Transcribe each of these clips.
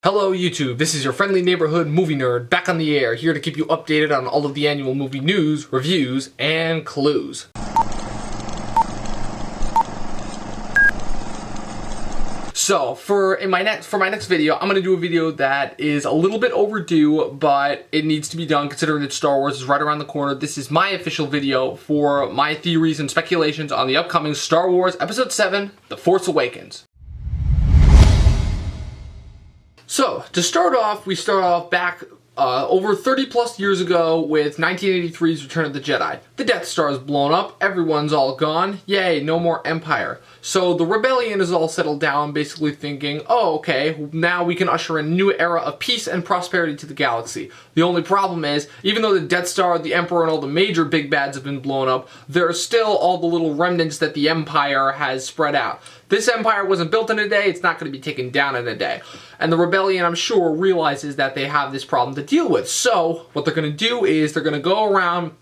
Hello YouTube, this is your friendly neighborhood movie nerd back on the air, here to keep you updated on all of the annual movie news, reviews, and clues. So, for my next video, I'm going to do a video that is a little bit overdue, but it needs to be done considering that Star Wars is right around the corner. This is my official video for my theories and speculations on the upcoming Star Wars Episode 7, The Force Awakens. So, to start off, we start off back over 30 plus years ago with 1983's Return of the Jedi. The Death Star is blown up, everyone's all gone, yay, no more Empire. So the rebellion is all settled down, basically thinking, oh, okay, now we can usher in a new era of peace and prosperity to the galaxy. The only problem is, even though the Death Star, the Emperor, and all the major big bads have been blown up, there are still all the little remnants that the Empire has spread out. This empire wasn't built in a day, it's not going to be taken down in a day. And the rebellion, I'm sure, realizes that they have this problem to deal with. So, what they're going to do is they're going to go around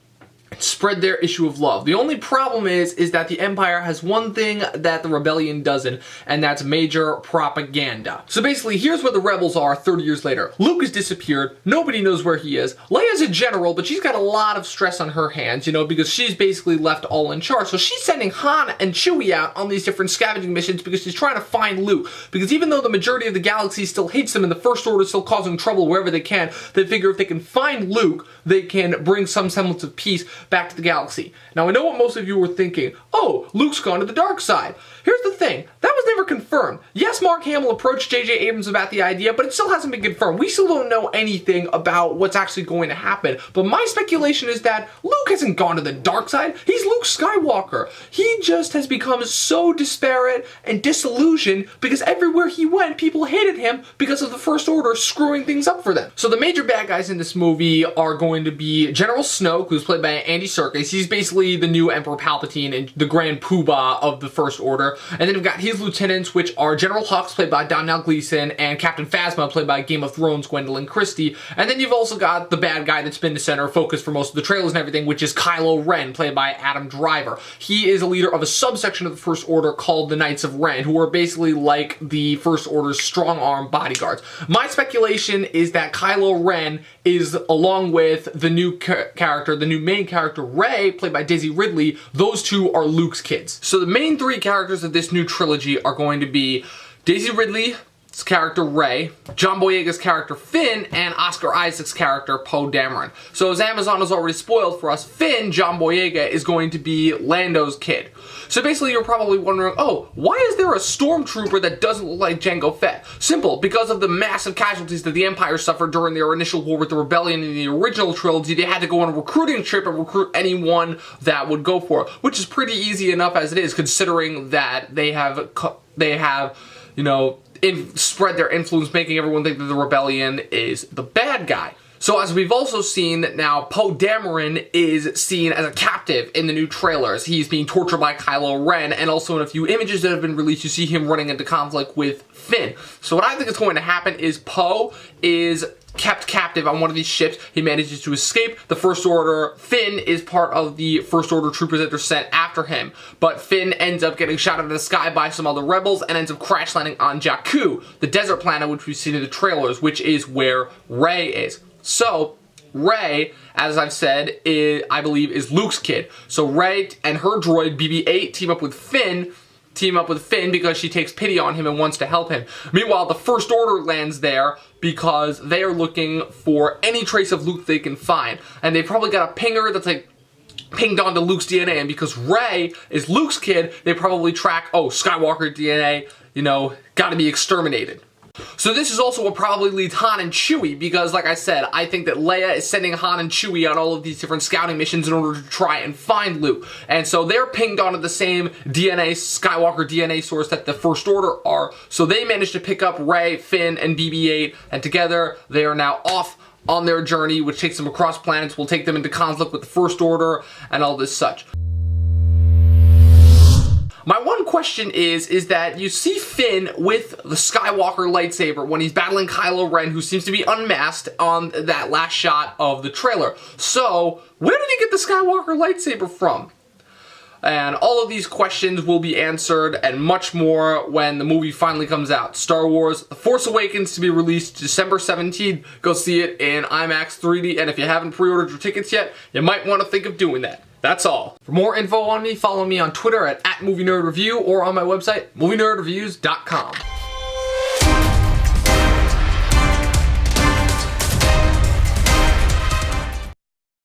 and spread their issue of love. The only problem is that the Empire has one thing that the rebellion doesn't, and that's major propaganda. So basically, here's where the rebels are 30 years later. Luke has disappeared, nobody knows where he is. Leia's a general, but she's got a lot of stress on her hands, you know, because she's basically left all in charge. So she's sending Han and Chewie out on these different scavenging missions because she's trying to find Luke. Because even though the majority of the galaxy still hates them and the First Order is still causing trouble wherever they can, they figure if they can find Luke, they can bring some semblance of peace back to the galaxy. Now, I know what most of you were thinking. Oh, Luke's gone to the dark side. Here's the thing. That was never confirmed. Yes, Mark Hamill approached J.J. Abrams about the idea, but it still hasn't been confirmed. We still don't know anything about what's actually going to happen. But my speculation is that Luke hasn't gone to the dark side. He's Luke Skywalker. He just has become so disparate and disillusioned because everywhere he went, people hated him because of the First Order screwing things up for them. So the major bad guys in this movie are going to be General Snoke, who's played by Andy Serkis. He's basically the new Emperor Palpatine and the Grand Poobah of the First Order. And then we've got his lieutenants, which are General Hux, played by Donnell Gleeson, and Captain Phasma, played by Game of Thrones Gwendolyn Christie. And then you've also got the bad guy that's been the center of focus for most of the trailers and everything, which is Kylo Ren, played by Adam Driver. He is a leader of a subsection of the First Order called the Knights of Ren, who are basically like the First Order's strong-arm bodyguards. My speculation is that Kylo Ren is, along with the new character, the new main character, Rey, played by Daisy Ridley, those two are Luke's kids. So the main three characters of this new trilogy are going to be Daisy Ridley's character Rey, John Boyega's character Finn, and Oscar Isaac's character Poe Dameron. So as Amazon has already spoiled for us, Finn, John Boyega, is going to be Lando's kid. So basically you're probably wondering, oh, why is there a stormtrooper that doesn't look like Jango Fett? Simple, because of the massive casualties that the Empire suffered during their initial war with the Rebellion in the original trilogy. They had to go on a recruiting trip and recruit anyone that would go for it, which is pretty easy enough as it is, considering that they have, you know, spread their influence, making everyone think that the Rebellion is the bad guy. So as we've also seen, now Poe Dameron is seen as a captive in the new trailers. He's being tortured by Kylo Ren, and also in a few images that have been released, you see him running into conflict with Finn. So what I think is going to happen is Poe is kept captive on one of these ships. He manages to escape the First Order. Finn is part of the First Order troopers that are sent after him. But Finn ends up getting shot out of the sky by some other rebels and ends up crash landing on Jakku, the desert planet which we've seen in the trailers, which is where Rey is. So, Rey, as I've said, I believe is Luke's kid. So Rey and her droid BB-8 team up with Finn because she takes pity on him and wants to help him. Meanwhile, the First Order lands there because they are looking for any trace of Luke they can find. And they've probably got a pinger that's like pinged onto Luke's DNA, and because Rey is Luke's kid, they probably track, oh, Skywalker DNA, you know, gotta be exterminated. So this is also what probably leads Han and Chewie, because like I said, I think that Leia is sending Han and Chewie on all of these different scouting missions in order to try and find Luke. And so they're pinged onto the same DNA, Skywalker DNA source that the First Order are. So they managed to pick up Rey, Finn, and BB-8, and together they are now off on their journey, which takes them across planets, will take them into conflict with the First Order, and all this such. My one question is that you see Finn with the Skywalker lightsaber when he's battling Kylo Ren, who seems to be unmasked on that last shot of the trailer. So, where did he get the Skywalker lightsaber from? And all of these questions will be answered and much more when the movie finally comes out. Star Wars The Force Awakens to be released December 17th. Go see it in IMAX 3D, and if you haven't pre-ordered your tickets yet, you might want to think of doing that. That's all. For more info on me, follow me on Twitter at @MovieNerdReview or on my website, movienerdreviews.com.